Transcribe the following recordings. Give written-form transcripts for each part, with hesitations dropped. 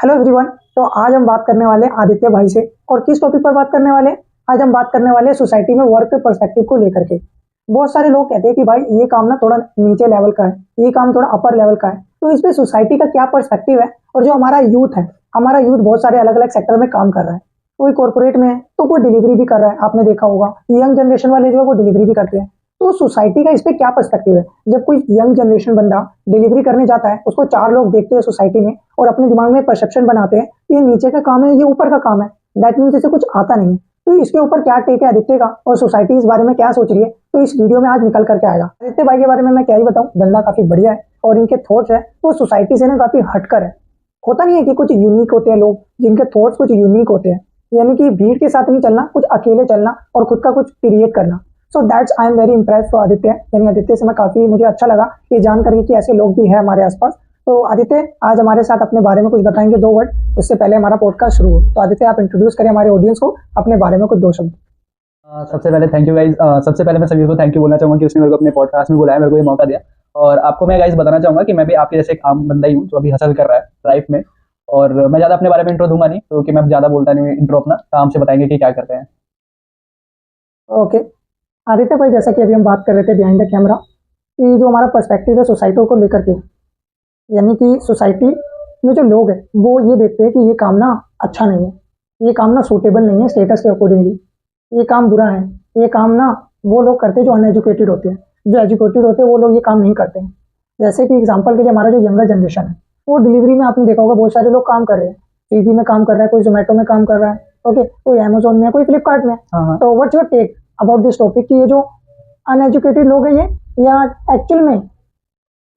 Hello everyone. तो आज हम बात करने वाले हैं आदित्य भाई से। और किस टॉपिक पर बात करने वाले हैं? आज हम बात करने वाले हैं सोसाइटी में वर्क के पर्सपेक्टिव को लेकर के। बहुत सारे लोग कहते हैं कि भाई ये काम ना थोड़ा नीचे लेवल का है, ये काम थोड़ा अपर लेवल का है। तो इस पे सोसाइटी का क्या पर्सपेक्टिव है? और जो हमारा यूथ है, हमारा यूथ बहुत सारे अलग अलग सेक्टर में काम कर रहा है। कोई कॉर्पोरेट में है तो कोई डिलीवरी भी कर रहा है, आपने देखा होगा। यंग जनरेशन वाले जो है वो डिलीवरी भी करते हैं। तो सोसाइटी का इस पे क्या पर्सपेक्टिव है? जब कोई यंग जनरेशन बंदा डिलीवरी करने जाता है, उसको चार लोग देखते हैं सोसाइटी में और अपने दिमाग में परसेप्शन बनाते हैं कि ये नीचे का काम है, ये ऊपर का काम है। दैट मीन्स इसे कुछ आता नहीं है। तो इसके ऊपर क्या टेक है आदित्य का, और सोसाइटी इस बारे में क्या सोच रही है, तो इस वीडियो में आज निकल करके आएगा। आदित्य भाई के बारे में मैं क्या ही बताऊं, बंदा काफी बढ़िया है और इनके थॉट्स है वो सोसाइटी से ना काफी हटकर है। होता नहीं है कि कुछ यूनिक होते हैं लोग, जिनके थॉट्स कुछ यूनिक होते हैं, यानी कि भीड़ के साथ नहीं चलना, कुछ अकेले चलना और खुद का कुछ क्रिएट करना। So that's I am very impressed for Aditya. यानी आदित्य से मैं काफी, मुझे अच्छा लगा ये जान करके कि ऐसे लोग भी हैं हमारे आसपास। तो आदित्य आज हमारे साथ अपने बारे में कुछ बताएंगे, दो वर्ड। उससे पहले हमारा पॉडकास्ट शुरू हो तो आदित्य आप इंट्रोड्यूस करें हमारे ऑडियंस को अपने बारे में कुछ दो शब्द। सबसे पहले थैंक यू गाइज। सबसे पहले मैं सभी को थैंक यू बोलना चाहूँगा कि उसने मेरे को अपने पॉडकास्ट में बुलाया, मेरे को ये मौका दिया। और आपको मैं गाइज बताना चाहूँगा कि मैं भी आपके जैसे एक आम बंदा ही हूँ जो अभी हसल कर रहा है लाइफ में। और मैं ज़्यादा अपने बारे में इंट्रो दूंगा नहीं, क्योंकि मैं ज़्यादा बोलता नहीं हूँ। इंट्रो अपना काम से बताएंगे कि क्या करते हैं। ओके आदित्य भाई, जैसा कि अभी हम बात कर रहे थे बिहाइंड द कैमरा कि जो हमारा पर्सपेक्टिव है सोसाइटी को लेकर के, यानी कि सोसाइटी में जो लोग हैं वो ये देखते हैं कि ये काम ना अच्छा नहीं है, ये काम ना सूटेबल नहीं है स्टेटस के अकॉर्डिंगली, ये काम बुरा है, ये काम ना वो लोग करते हैं जो अनएजुकेटेड होते हैं, जो एजुकेटेड होते हैं वो लोग ये काम नहीं करते हैं। जैसे कि एग्जांपल के लिए हमारा जो यंगर जनरेशन है वो डिलीवरी में आपने देखा होगा बहुत सारे लोग काम कर रहे हैं। स्विगी में काम कर रहा है, कोई जोमेटो में काम कर रहा है, ओके, कोई अमेजोन में, कोई फ्लिपकार्ट में। हाँ। तो what's your take about this topic कि ये जो अनएजुकेटेड लोग हैं ये, या एक्चुअल में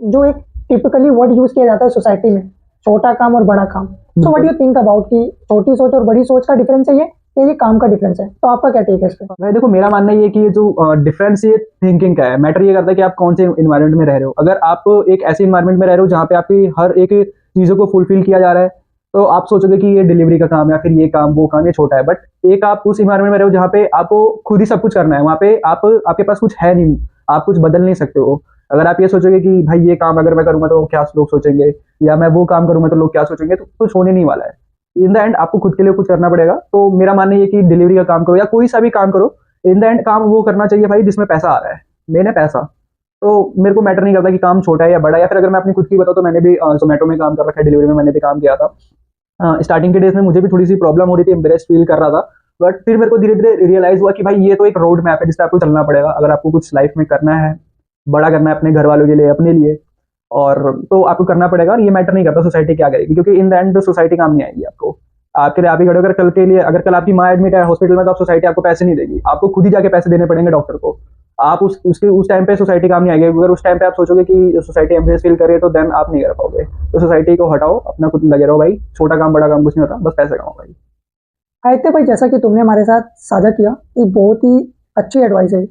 जो एक टिपिकली वर्ड यूज किया जाता है सोसाइटी में, छोटा काम और बड़ा काम। So what you think about कि छोटी सोच और बड़ी सोच का डिफरेंस है ये काम का डिफरेंस है? तो आपका क्या टेक है इस पे? भाई देखो, मेरा मानना ये है कि ये जो डिफरेंस ये थिंकिंग का है, मैटर ये करता है कि आप कौन से इन्वायरमेंट में रह रहे हो। अगर आप एक ऐसे इन्वायरमेंट में रह रहे हो जहाँ पे आपकी हर एक चीज़ों को फुलफिल किया जा रहा है, तो आप सोचोगे कि ये डिलीवरी का काम या फिर ये काम वो काम ये छोटा है। बट एक आप उस इन्वायरमेंट में रहो जहाँ पे आपको खुद ही सब कुछ करना है, वहाँ पे आपके पास कुछ है नहीं, आप कुछ बदल नहीं सकते हो। अगर आप ये सोचोगे कि भाई ये काम अगर मैं करूँगा तो क्या लोग सोचेंगे, या मैं वो काम करूँगा तो लोग क्या सोचेंगे, तो कुछ होने नहीं वाला है। इन द एंड आपको खुद के लिए कुछ करना पड़ेगा। तो मेरा मानना ये कि डिलीवरी का काम करो या कोई सा भी काम करो, इन द एंड काम वो करना चाहिए भाई जिसमें पैसा आ रहा है। मेन है पैसा। तो मेरे को मैटर नहीं करता कि काम छोटा है या बड़ा है। या फिर अगर मैं अपनी खुद की बताऊँ तो मैंने भी जोमेटो में काम कर रखा है, डिलीवरी में मैंने भी काम किया था। स्टार्टिंग के डेज में मुझे भी थोड़ी सी प्रॉब्लम हो रही थी, एम्बेरेस फील कर रहा था। बट फिर मेरे को धीरे धीरे रियलाइज हुआ कि भाई ये तो एक रोड मैप है जिससे आपको चलना पड़ेगा। अगर आपको कुछ लाइफ में करना है, बड़ा करना है अपने घर वालों के लिए, अपने लिए, और तो आपको करना पड़ेगा। और ये मैटर नहीं करता सोसाइटी क्या करेगी, क्योंकि इन द एंड सोसाइटी काम नहीं आएगी आपको। आपके लिए आप ही खड़े होकर कल के लिए, अगर कल आपकी माँ एडमिट है हॉस्पिटल में, तो आप सोसाइटी आपको पैसे नहीं देगी, आपको खुद ही जाके पैसे देने पड़ेंगे डॉक्टर को। आप उस टाइम पे सोसाइटी काम नहीं आएगी। अगर उस टाइम पे आप सोचोगे कि सोसाइटी एम्बेरेस फील करे तो देन आप नहीं कर पाओगे। तो सोसाइटी को हटाओ, अपना खुद लगे रहो भाई। छोटा काम बड़ा काम कुछ नहीं होता, बस पैसे कमाओ भाई। आदित्य भाई, जैसा कि तुमने हमारे साथ साझा किया, ये बहुत ही अच्छी एडवाइस है।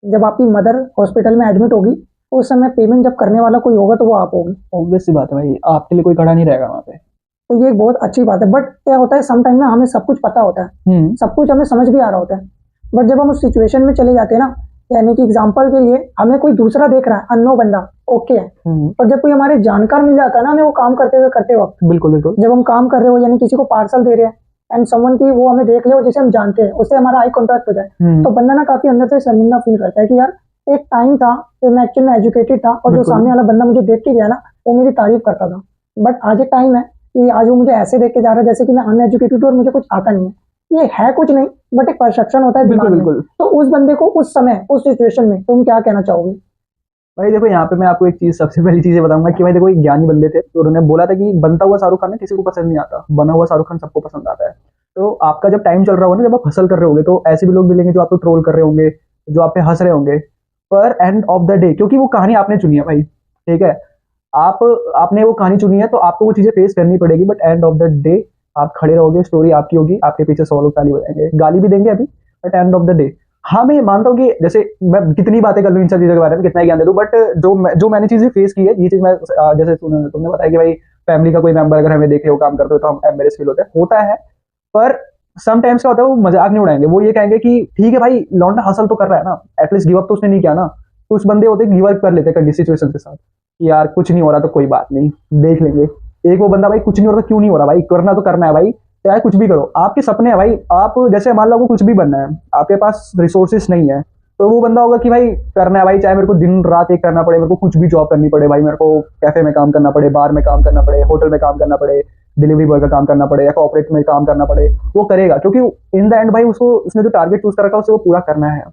जब आपकी मदर हॉस्पिटल में एडमिट होगी उस समय पेमेंट जब करने वाला कोई होगा तो वो आप होगी। ऑब्वियस सी बात है भाई, आपके लिए कोई खड़ा नहीं रहेगा वहाँ पे। तो ये एक बहुत अच्छी बात है। बट क्या होता है, सम टाइम ना हमें सब कुछ पता होता है, सब कुछ हमें समझ भी आ रहा होता है, बट जब हम उस सिचुएशन में चले जाते हैं ना, यानी कि एग्जांपल के लिए हमें कोई दूसरा देख रहा है, अननो बंदा, ओके है, पर जब कोई हमारे जानकार मिल जाता है ना हमें, वो काम करते वक्त, बिल्कुल बिल्कुल, जब हम काम कर रहे हो, यानी किसी को पार्सल दे रहे हैं एंड समवन की वो हमें देख ले और जिसे हम जानते हैं उससे हमारा आई कॉन्टैक्ट हो जाए, तो बंदा ना काफी अंदर से शर्मिंदा फील करता है कि यार एक टाइम था जब मैं एक्चुअल में एजुकेटेड था और जो सामने वाला बंदा मुझे देख के गया ना वो मेरी तारीफ करता था। बट आज एक टाइम है कि आज वो मुझे ऐसे देख के जा रहा है जैसे कि मैं अनएजुकेटेड हूँ और मुझे कुछ आता नहीं है। ये है कुछ नहीं, बट एक परसेप्शन होता है दिमाग में। तो उस बंदे को उस समय उस सिचुएशन में तुम क्या कहना चाहोगे? भाई देखो, यहाँ पे मैं आपको एक चीज, सबसे पहली चीज बताऊंगा कि भाई देखो, एक ज्ञानी बंदे थे तो उन्होंने बोला था कि बनता हुआ शाहरुख खान किसी को पसंद नहीं आता, बना हुआ शाहरुख खान सबको पसंद आता है। तो आपका जब टाइम चल रहा होगा ना, जब आप हसल कर रहे होंगे, तो ऐसे भी लोग मिलेंगे जो आपको ट्रोल कर रहे होंगे, जो आप पे हंस रहे होंगे। पर एंड ऑफ द डे, क्योंकि वो कहानी आपने चुनी है भाई, ठीक है, आपने वो कहानी चुनी है तो आपको वो चीजें फेस करनी पड़ेगी। But end of the day आप खड़े रहोगे, स्टोरी आपकी होगी, आपके पीछे 100 लोग ताली बजाएंगे, गाली भी देंगे अभी, but end of the day. हाँ, मैं मानता हूँ कि जैसे मैं कितनी बातें कर लूँ इन सब चीजों के बारे में, कितना ज्ञान दे दूँ, बट जो मैंने चीजें फेस की है, ये चीज मैं, जैसे तुमने बताया कि भाई फैमिली का कोई मेंबर अगर हमें देखे वो काम करते हो तो हम एम्बेरेस फील होता है। पर समटाइम्स क्या होता है, वो मजाक नहीं उड़ाएंगे, वो ये कहेंगे कि ठीक है भाई, लौंडा हसल तो कर रहा है ना, एटलीस्ट गिव अप तो उसने नहीं किया ना। कुछ बंदे होते गिव अप कर लेते हैं सिचुएशन के साथ, यार कुछ नहीं हो रहा तो कोई बात नहीं, देख लेंगे, एक वो बंदा भाई कुछ नहीं हो रहा, क्यों नहीं हो रहा भाई, करना तो करना है भाई, चाहे कुछ भी करो, आपके सपने हैं भाई, आप जैसे मान लो आपको कुछ भी बनना है, आपके पास रिसोर्सेस नहीं है, तो वो बंदा होगा कि भाई करना है भाई, चाहे मेरे को दिन रात एक करना पड़े, मेरे को कुछ भी जॉब करनी पड़े भाई, मेरे को कैफे में काम करना पड़े, बार में काम करना पड़े, होटल में काम करना पड़े, डिलीवरी बॉय का काम करना पड़े या कॉर्पोरेट में काम करना पड़े, वो करेगा, क्योंकि इन द एंड भाई उसको उसने जो टारगेट चूज कर रखा है उसे वो पूरा करना है।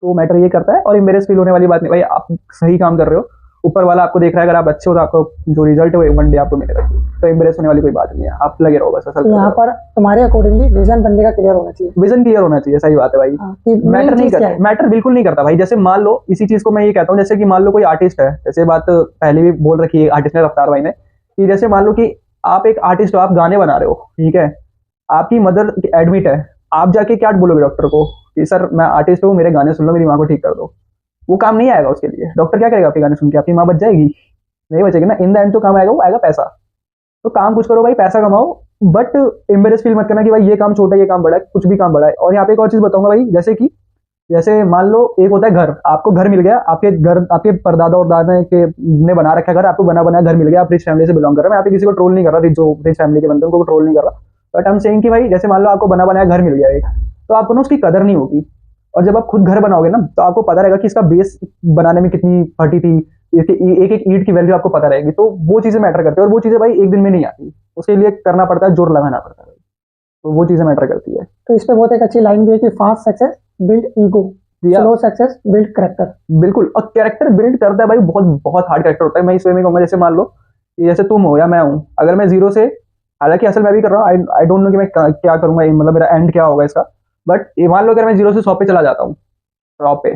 तो मैटर ये करता है, और एम्बेरेस फील होने वाली बात नहीं भाई, आप सही काम कर रहे हो, ऊपर वाला आपको देख रहा है, अगर आप अच्छे हो तो आपको जो रिजल्ट है वन डे आपको मिलेगा, तो एम्बेरेस होने वाली कोई बात नहीं है, आप लगे रहो बस। असल यहाँ पर तुम्हारे अकॉर्डिंगली विजन बंदे का क्लियर होना चाहिए, विजन क्लियर होना चाहिए, सही बात है भाई। मैटर नहीं करता, मैटर बिल्कुल नहीं करता भाई। जैसे मान लो इसी चीज को मैं ये कहता हूँ, जैसे कि मान लो कोई आर्टिस्ट है, जैसे बात पहले भी बोल रखी है आर्टिस्ट ने, रफ्तार भाई ने, कि जैसे मान लो कि आप एक आर्टिस्ट हो, आप गाने बना रहे हो, ठीक है, आपकी मदर एडमिट है, आप जाके क्या बोलोगे डॉक्टर को कि सर मैं आर्टिस्ट हूँ, मेरे गाने सुन लो, मेरी माँ को ठीक कर दो, वो काम नहीं आएगा उसके लिए। डॉक्टर क्या करेगा आपके गाने सुन के, आपकी माँ बच जाएगी? नहीं बचेगी ना। इन द एंड तो काम आएगा, वो आएगा पैसा। तो काम कुछ करो भाई, पैसा कमाओ, बट एम्बेरेस फील मत करना कि भाई ये काम छोटा है, ये काम बड़ा है, कुछ भी काम बड़ा है। और यहाँ पे एक और चीज बताऊंगा भाई, जैसे मान लो एक होता है घर, आपको घर मिल गया, आपके घर आपके परदादा और दादा के ने बना रखा है घर, आपको बना बनाया घर मिल गया, आप रिच फैमिली से बिलोंग कर रहे हैं, मैं यहाँ पे किसी को ट्रोल नहीं कर रहा, रिच फैमिली के बंदे उनको ट्रोल नहीं कर रहा, बट हम सेइंग कि भाई जैसे मान लो आपको बना बनाया घर मिल गया एक, तो आपको ना उसकी कदर नहीं होगी, और जब आप खुद घर बनाओगे ना तो आपको पता रहेगा कि इसका बेस बनाने में कितनी फटी थी, एक एक ईंट की वैल्यू आपको पता रहेगी। तो वो चीजें मैटर करती है, और वो चीजें भाई एक दिन में नहीं आती, उसके लिए करना पड़ता है, जोर लगाना पड़ता है, तो वो चीजें मैटर करती है। तो इस पे बहुत एक अच्छी लाइन भी है कि fast success build ego, slow success build character. बिल्कुल, और कैरेक्टर बिल्ड करता है भाई, बहुत बहुत हार्ड कैरेक्टर होता है। मैं इस वे में कहूंगा, जैसे मान लो कि जैसे तुम हो या मैं हूँ, अगर मैं जीरो से, हालांकि असल मैं भी कर रहा हूँ, आई डोंट नो कि मैं क्या करूंगा, मतलब मेरा एंड क्या होगा इसका, बट मान लो अगर मैं जीरो से 100 पे चला जाता हूँ, टॉप पे,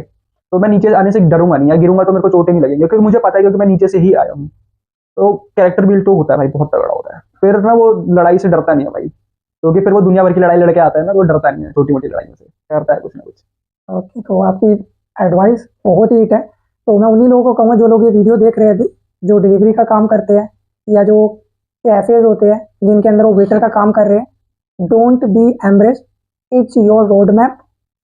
तो मैं नीचे आने से डरूंगा नहीं, या गिरूंगा तो मेरे को चोटें नहीं लगेंगी, क्योंकि मुझे पता है क्योंकि मैं नीचे से ही आया हूँ। तो कैरेक्टर बिल्ड तो होता है भाई, बहुत तगड़ा होता है। फिर ना वो लड़ाई से डरता नहीं है भाई, क्योंकि फिर वो दुनिया भर की लड़ाई लड़के आता है ना, वो डरता नहीं है छोटी मोटी लड़ाइयों से, करता है कुछ ना कुछ। ओके, तो आपकी एडवाइस बहुत ही हिट है। तो मैं उन्हीं लोगों को कहूँगा जो लोग ये वीडियो देख रहे हैं, जो डिलीवरी का काम करते हैं या जो कैफेज होते हैं जिनके अंदर वो वेटर का काम कर रहे हैं, don't be embrace, it's your road map.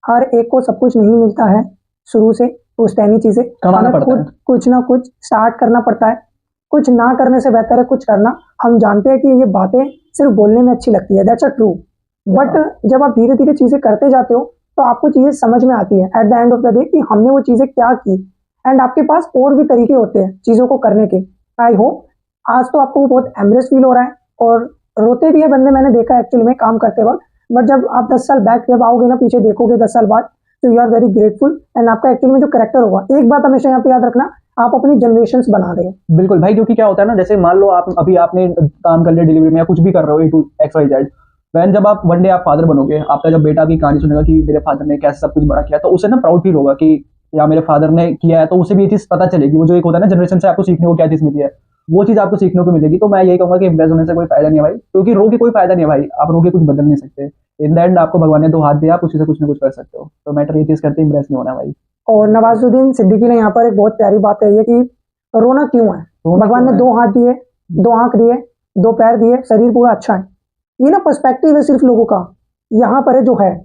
हर एक को सब कुछ नहीं मिलता है शुरू से, पुश्तैनी चीजें कमाना पड़ता है, कुछ ना कुछ स्टार्ट करना पड़ता है। कुछ ना करने से बेहतर है कुछ करना। हम जानते हैं कि ये बातें सिर्फ बोलने में अच्छी लगती है, दैट्स अ ट्रू, बट जब आप धीरे धीरे चीजें करते जाते हो तो आपको चीजें समझ में आती है at the end of the day कि हमने वो चीजें क्या की, एंड आपके पास और भी तरीके होते हैं चीजों को करने के। आई होप आज तो आपको बहुत एम्ब्रेस फील हो रहा है, और रोते भी है बंदे, मैंने देखा एक्चुअली में काम करते वक्त, बट जब आप 10 साल बैक जब आओगे ना, पीछे देखोगे 10 साल बाद, तो you are very grateful, and आपका एक्चुअली में जो कैरेक्टर होगा, एक बात हमेशा यहाँ पे याद रखना, आप अपनी जनरेशंस बना रहे हो। बिल्कुल भाई, क्योंकि क्या होता है ना, जैसे मान लो आप अभी आपने काम कर लिया डिलीवरी में या कुछ भी कर रहे हो, A to X Y Z, when जब आप वन डे आप फादर बनोगे, आपका जब बेटा की कहानी सुनेगा कि मेरे फादर ने कैसे सब कुछ बड़ा किया, तो उसे ना प्राउड फील होगा कि या मेरे फादर ने किया है, तो उसे भी ये चीज पता चलेगी। वो जो एक होता है ना जनरेशन से आपको सीखने को क्या चीज मिली है, वो चीज आपको सीखने को मिलेगी। तो मैं यही कहूंगा कि इम्प्रेस होने से कोई फायदा नहीं है भाई, क्योंकि रो के कोई फायदा नहीं है भाई, आप रो के कुछ बदल नहीं सकते। इन द एंड आपको भगवान ने 2 हाथ दिया, आप उसी से कुछ ना कुछ कर सकते हो। तो मैटर ये चीज करते इम्प्रेस नहीं होना भाई। और नवाजुद्दीन सिद्दीकी ने यहाँ पर एक बहुत प्यारी बात कही है कि रोना क्यों है, भगवान ने 2 हाथ दिए, 2 आंख दिए, 2 पैर दिए, शरीर पूरा अच्छा है। ये ना पर्सपेक्टिव है सिर्फ लोगों का, यहाँ पर है जो है,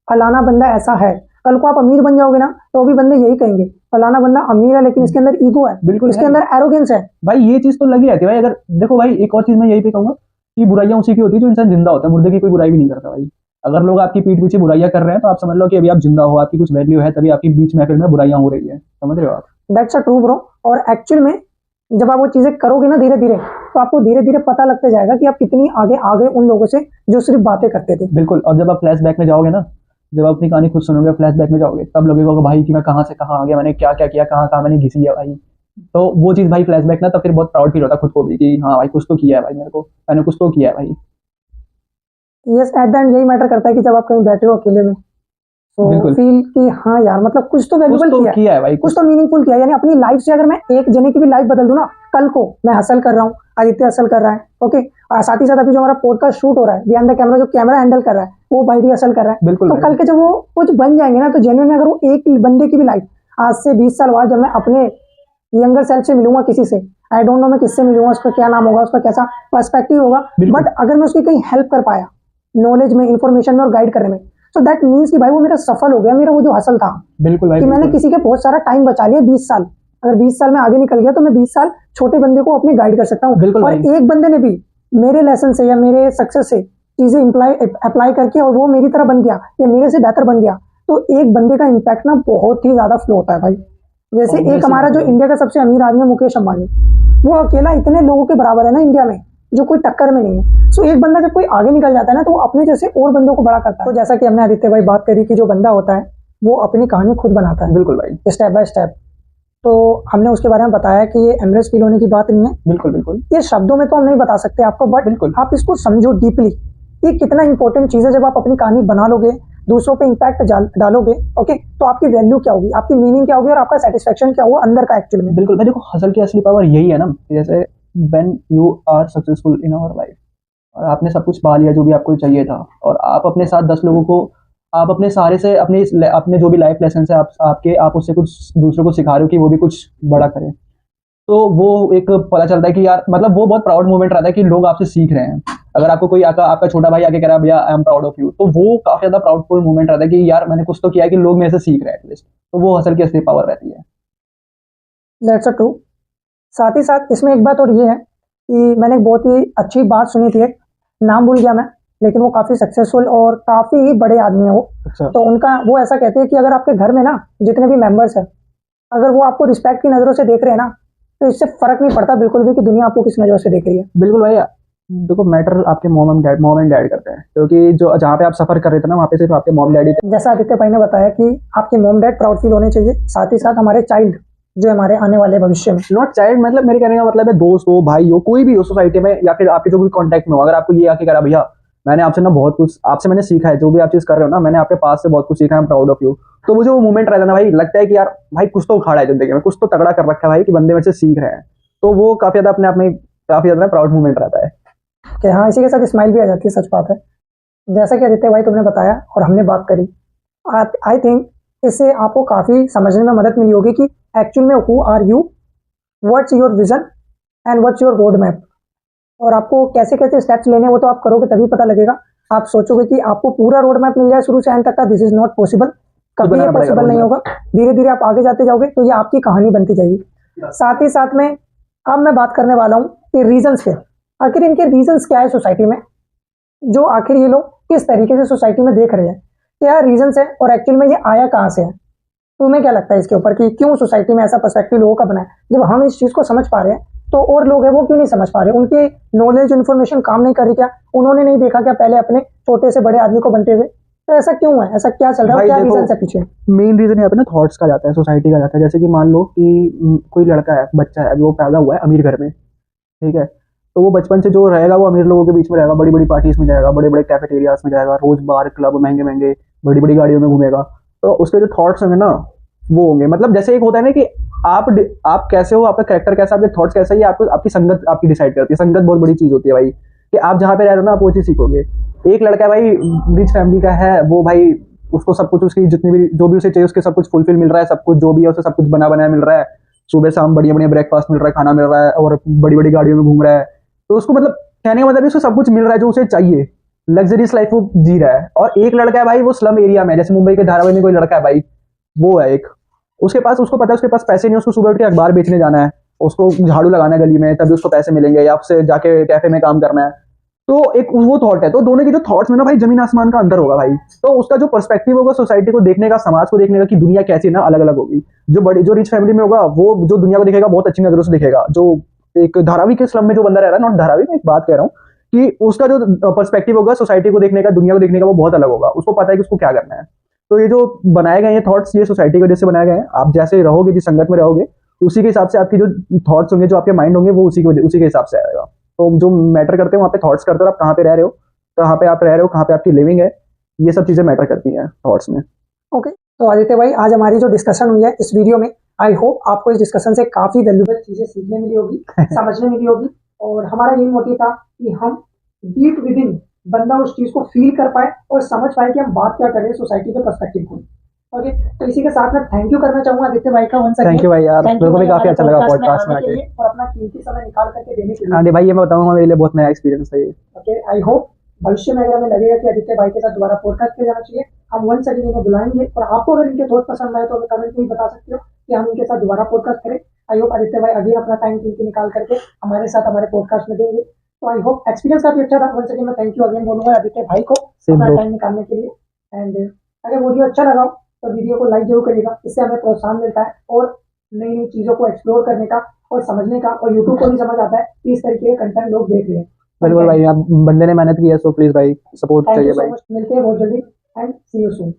फलाना बंदा ऐसा है, कल को आप अमीर बन जाओगे ना तो भी बंदे यही कहेंगे फलाना बंदा अमीर है लेकिन इसके अंदर ईगो है, बिल्कुल इसके अंदर एरोगेंस है भाई। ये चीज तो लगी रहती है भाई। अगर देखो भाई, एक और चीज मैं यही पे कहूंगा कि बुराइयां उसी की होती है जो इंसान जिंदा होता है, मुर्दे की कोई बुराई भी नहीं करता भाई। अगर लोग आपकी पीठ पीछे बुराइयां कर रहे हैं तो आप समझ लो कि अभी आप जिंदा हो, आपकी कुछ वैल्यू है, तभी आपकी बीच महफिल में बुराइयां हो रही है, समझ रहे हो आप। That's a true bro. और एक्चुअल में जब आप वो चीजें करोगे ना धीरे धीरे, तो आपको धीरे धीरे पता लगता जाएगा कि आप कितनी आगे आ गए उन लोगों से जो सिर्फ बातें करते थे। बिल्कुल। और जब आप फ्लैशबैक में जाओगे ना, जब आप अपनी कहानी खुद सुनोगे फ्लैशबैक में जाओगे, तब लगेगा कि भाई कि मैं कहाँ से कहाँ आ गया, मैंने क्या क्या किया, कहाँ कहाँ मैंने घिसी है भाई। तो वो चीज भाई फ्लैशबैक ना, तब फिर बहुत प्राउड फील होता है खुद को भी कि हाँ भाई कुछ तो किया है भाई, मेरे को मैंने कुछ तो किया है भाई। यस, एट द एंड यही मैटर करता है कि जब आप कहीं बैठे हो अकेले में, तो बिल्कुल। फील कि हाँ यार मतलब कुछ तो कुछ वैल्यूबल तो किया किया है भाई, कुछ तो मीनिंगफुल किया। यानी अपनी लाइफ से अगर मैं एक जने की भी लाइफ बदल दूं ना, कल को मैं हसल कर रहा हूँ, आदित्य हसल कर रहा है, ओके, साथ ही साथ अभी जो हमारा पॉडकास्ट शूट हो रहा है बिहाइंड द कैमरा, जो कैमरा हैंडल कर रहा है वो भाई भी हसल कर रहा है। बिल्कुल तो भाई। कल के जब वो कुछ बन जाएंगे ना, तो जेन्युइन अगर वो एक बंदे की भी लाइफ, आज से 20 साल बाद जब मैं अपने यंगर सेल्फ से मिलूंगा किसी से, आई डोंट नो मैं किससे मिलूंगा, उसका क्या नाम होगा, उसका कैसा पर्सपेक्टिव होगा, बिल्कुल। बट अगर मैं उसकी कहीं हेल्प कर पाया नॉलेज में, इन्फॉर्मेशन में और गाइड करने में, सो दैट मीन्स कि भाई वो मेरा सफल हो गया, मेरा वो जो हसल था बिल्कुल भाई, कि मैंने बिल्कुल। किसी के बहुत सारा टाइम बचा लिया 20 साल, अगर 20 साल में आगे निकल गया तो मैं 20 साल छोटे बंदे को अपने गाइड कर सकता हूँ। बिल्कुल और भाई। एक बंदे ने भी मेरे लेसन से या मेरे सक्सेस से चीजें अप्लाई करके और वो मेरी तरह बन गया या मेरे से बेहतर बन गया, तो एक बंदे का इम्पैक्ट ना बहुत ही ज्यादा फ्लो होता है भाई। जैसे एक Obviously हमारा जो बात है। इंडिया का सबसे अमीर आदमी है मुकेश अंबानी, वो अकेला इतने लोगों के बराबर है ना इंडिया में, जो कोई टक्कर में नहीं है। सो एक बंदा जब कोई आगे निकल जाता है ना, तो वो अपने जैसे और बंदों को बड़ा करता है। तो जैसा कि हमने आदित्य भाई बात करी कि जो बंदा होता है वो अपनी कहानी खुद बनाता है बिल्कुल भाई। Step by step. तो हमने उसके बारे में बताया कि ये एमरेज फील होने की बात नहीं है, बिल्कुल बिल्कुल ये शब्दों में तो हम नहीं बता सकते आपको, बट बिल्कुल। आप इसको समझो डीपली, ये कितना इंपॉर्टेंट चीज है। जब आप अपनी कहानी बना लोगे, दूसरों पे इम्पैक्ट डालोगे, ओके, तो आपकी वैल्यू क्या होगी, आपकी मीनिंग क्या होगी और आपका सेटिस्फेक्शन क्या होगा अंदर का एक्चुअल में। बिल्कुल भाई, देखो हसल की असली पावर यही है ना, जैसे when you are successful in our life और आपने सब कुछ पा लिया जो भी आपको चाहिए था, और आप अपने साथ 10 लोगों को, आप अपने सारे से अपने जो भी लाइफ लेसन है आप उससे कुछ दूसरों को सिखा रहे हो कि वो भी कुछ बड़ा करें, तो वो एक पता चलता है कि यार मतलब वो बहुत प्राउड मोमेंट रहता है कि लोग आपसे सीख रहे हैं। अगर आपको कोई आपका छोटा भाई आके कह रहा है भैया I am proud of you, तो वो काफी ज्यादा प्राउडफुल मोमेंट रहता है कि यार मैंने कुछ तो किया है कि लोग मेरे से सीख रहे हैं एटलीस्ट, तो वो हसल की असली पावर रहती है। That's a true. साथ ही साथ इसमें एक बात और ये है कि मैंने एक बहुत ही अच्छी बात सुनी थी, एक नाम भूल गया मैं, लेकिन वो काफ़ी सक्सेसफुल और काफ़ी ही बड़े आदमी है वो। अच्छा। तो उनका वो ऐसा कहते हैं कि अगर आपके घर में ना जितने भी मेंबर्स हैं, अगर वो आपको रिस्पेक्ट की नज़रों से देख रहे हैं ना, तो इससे फर्क नहीं पड़ता बिल्कुल भी कि दुनिया आपको किस नज़रों से देख रही है। बिल्कुल भाई, देखो मैटर आपके मॉम एंड डैड करते हैं, क्योंकि जो जहाँ पे आप सफर कर रहे थे ना वहाँ पे सिर्फ आपके मॉम डैडी थे। जैसा आदित्य भाई ने बताया कि आपके मॉम डैड प्राउड फील होने चाहिए, साथ ही साथ हमारे चाइल्ड जो हमारे आने वाले भविष्य में, नॉट चाइल्ड, मतलब मेरे कहने का मतलब है दोस्त हो, भाई हो, कोई भी हो सोसाइटी में या फिर आपके जो भी कांटेक्ट में हो, अगर आपको ये आके करा भैया मैंने आपसे ना बहुत कुछ आपसे मैंने सीखा है, जो भी आप चीज कर रहे हो ना मैंने आपके पास से बहुत कुछ सीखा है, प्राउड ऑफ यू, तो मुझे वो मोमेंट रहता है ना भाई, लगता है कि यार भाई कुछ तो उखाड़ा है जिंदगी में, कुछ तो तगड़ा कर रखा है भाई कि बंदे मेरे से सीख रहे हैं, तो वो काफी ज्यादा अपने आप में काफी ज्यादा प्राउड मोमेंट रहता है। कि हाँ इसी के साथ स्माइल भी आ जाती है, सच बात है। जैसा कि आदित्य भाई तुमने बताया और हमने बात करी, आई थिंक इससे आपको काफ़ी समझने में मदद मिली होगी कि एक्चुअल में who are you, what's your vision and what's your road map, और आपको कैसे कैसे स्टेप्स लेने हैं वो तो आप करोगे तभी पता लगेगा। आप सोचोगे कि आपको पूरा रोड मैप मिल जाए शुरू से एंड तक का, दिस इज नॉट पॉसिबल, कभी ये बनाना पड़ेगा पॉसिबल नहीं roadmap। होगा। धीरे धीरे आप आगे जाते जाओगे तो ये आपकी कहानी बनती जाएगी। साथ ही साथ में अब मैं बात करने वाला हूँ कि रीजंस के, आखिर इनके रीजंस क्या है सोसाइटी में, जो आखिर ये लोग किस तरीके से सोसाइटी में देख रहे हैं, क्या रीजंस है और एक्चुअल में ये आया कहाँ से है। तुम्हें क्या लगता है इसके ऊपर कि क्यों सोसाइटी में ऐसा पर्सपेक्टिव लोगों का बना है? जब हम इस चीज को समझ पा रहे हैं तो और लोग हैं वो क्यों नहीं समझ पा रहे? उनकी नॉलेज इन्फॉर्मेशन काम नहीं कर रही क्या? उन्होंने नहीं देखा क्या पहले अपने छोटे से बड़े आदमी को बनते हुए? तो ऐसा क्यों है, ऐसा क्या चल रहा है, भाई क्या देखो, रीजन है पीछे? मेन रीजन यहाँ पे ना थॉट्स का जाता है, सोसाइटी का जाता है। जैसे कि मान लो कि कोई लड़का है, बच्चा है, अभी वो पैदा हुआ है अमीर घर में, ठीक है, तो वो बचपन से जो रहेगा वो अमीर लोगों के बीच में रहेगा, बड़ी बड़ी पार्टीज में जाएगा, बड़े बड़े कैफेटेरियाज में जाएगा, रोज बार क्लब महंगे महंगे बड़ी बड़ी गाड़ियों में घूमेगा, तो उसके जो थॉट्स होंगे ना वो होंगे, मतलब जैसे एक होता है ना कि आप कैसे हो, आपका कैरेक्टर कैसा, आपके थॉट्स कैसा, ये आपको आपकी संगत आपकी डिसाइड करती है। संगत बहुत बड़ी चीज होती है भाई, कि आप जहाँ पे रह रहे हो ना आप वो चीज सीखोगे। एक लड़का है भाई रिच फैमिली का है, वो भाई उसको सब कुछ, उसकी जितनी भी जो भी उसे चाहिए उसके सब कुछ फुलफिल मिल रहा है, सब कुछ जो भी है उसे सब कुछ बना बनाया मिल रहा है, सुबह शाम बढ़िया बढ़िया ब्रेकफास्ट मिल रहा है, खाना मिल रहा है, और बड़ी बड़ी गाड़ियों में घूम रहा है, तो उसको मतलब कहने का मतलब उसको सब कुछ मिल रहा है जो उसे चाहिए, लग्जरियस लाइफ वो जी रहा है। और एक लड़का है भाई वो स्लम एरिया में, जैसे मुंबई के धारावी में कोई लड़का है भाई, वो है एक, उसके पास, उसको पता है उसके पास पैसे नहीं है, उसको सुबह उठ के अखबार बेचने जाना है, उसको झाड़ू लगाना है गली में तभी उसको पैसे मिलेंगे, या उससे जाके कैफे में काम करना है, तो एक वो थॉट है। तो दोनों के जो थॉट्स में ना भाई जमीन आसमान का अंतर होगा भाई, तो उसका जो पर्सपेक्टिव होगा सोसाइटी को देखने का, समाज को देखने का कि दुनिया कैसी ना अलग अलग होगी। जो रिच फैमिली में होगा वो जो दुनिया को देखेगा बहुत अच्छी नजरों से देखेगा, जो एक धारावी के स्लम में जो बंदा रह रहा है, नॉट धारावी में, एक बात कह रहा हूँ कि उसका जो पर्सपेक्टिव होगा सोसाइटी को देखने का, दुनिया को देखने का, वो बहुत अलग होगा, उसको पता है कि उसको क्या करना है। तो ये जो बनाए गए ये थॉट्स, ये सोसाइटी की वजह से बनाए गए हैं। आप जैसे रहोगे, जिस संगत में रहोगे, उसी के हिसाब से आपकी जो थॉट्स होंगे, जो आपके माइंड होंगे, वो उसी के हिसाब से आएगा। तो जो मैटर करते हैं वहाँ पे थॉट्स करते हो, आप कहाँ पे रह रहे हो, कहाँ पे आप रह रहे हो, कहाँ पे आपकी लिविंग है, ये सब चीजें मैटर करती हैं थॉट्स में। ओके, तो आदित्य भाई आज हमारी जो डिस्कशन हुई है इस वीडियो में, आई होप आपको इस डिस्कशन से काफी वैल्यूबल चीजें सीखने मिली होगी, समझने मिली होगी, और हमारा यही मोटिव था कि हम डीप विद इन बंदा उस चीज को फील कर पाए और समझ पाए कि हम बात क्या कर रहे हैं सोसाइटी के पर्सपेक्टिव को। ओके, तो इसी के साथ मैं थैंक यू करना चाहूंगा आदित्य भाई का। थैंक यू भाई यार, मेरे को भी काफी अच्छा लगा पॉडकास्ट में आके, और अपना कीमती समय निकाल करके देने के लिए। हाँ भाई, ये मैं बताऊंगा मेरे लिए बहुत नया एक्सपीरियंस है ये। ओके, आई होप भविष्य में अगर हमें लगेगा कि आदित्य भाई के साथ दोबारा पॉडकास्ट किया जाना चाहिए, हम वन सेकंड इन्हें बुलाएंगे। और आपको अगर इनके थॉट पसंद आए तो हमें कमेंट में बता सकते हो कि हम इनके साथ दोबारा पॉडकास्ट करें। आई होप आदित्य भाई अभी अपना टाइम निकाल करके हमारे साथ हमारे पॉडकास्ट में देंगे। तो आई होप एक्सपीरियंस काफी अच्छा था। वंस अगेन मैं थैंक यू अगेन बोलूंगा आदित्य भाई को अपना टाइम निकालने के लिए। एंड अगर वीडियो अच्छा लगा हो तो वीडियो को लाइक जरूर करिएगा, इससे हमें प्रोत्साहन मिलता है और नई नई चीजों को एक्सप्लोर करने का और समझने का, और यूट्यूब को भी समझ आता है कि इस तरीके के कंटेंट लोग देख रहे हैं। बिल्कुल भाई, आप बंदे ने मेहनत की है, सो प्लीज भाई सपोर्ट थैंक चाहिए यू सो भाई। मच, मिलते हैं बहुत जल्दी एंड सी यू सून।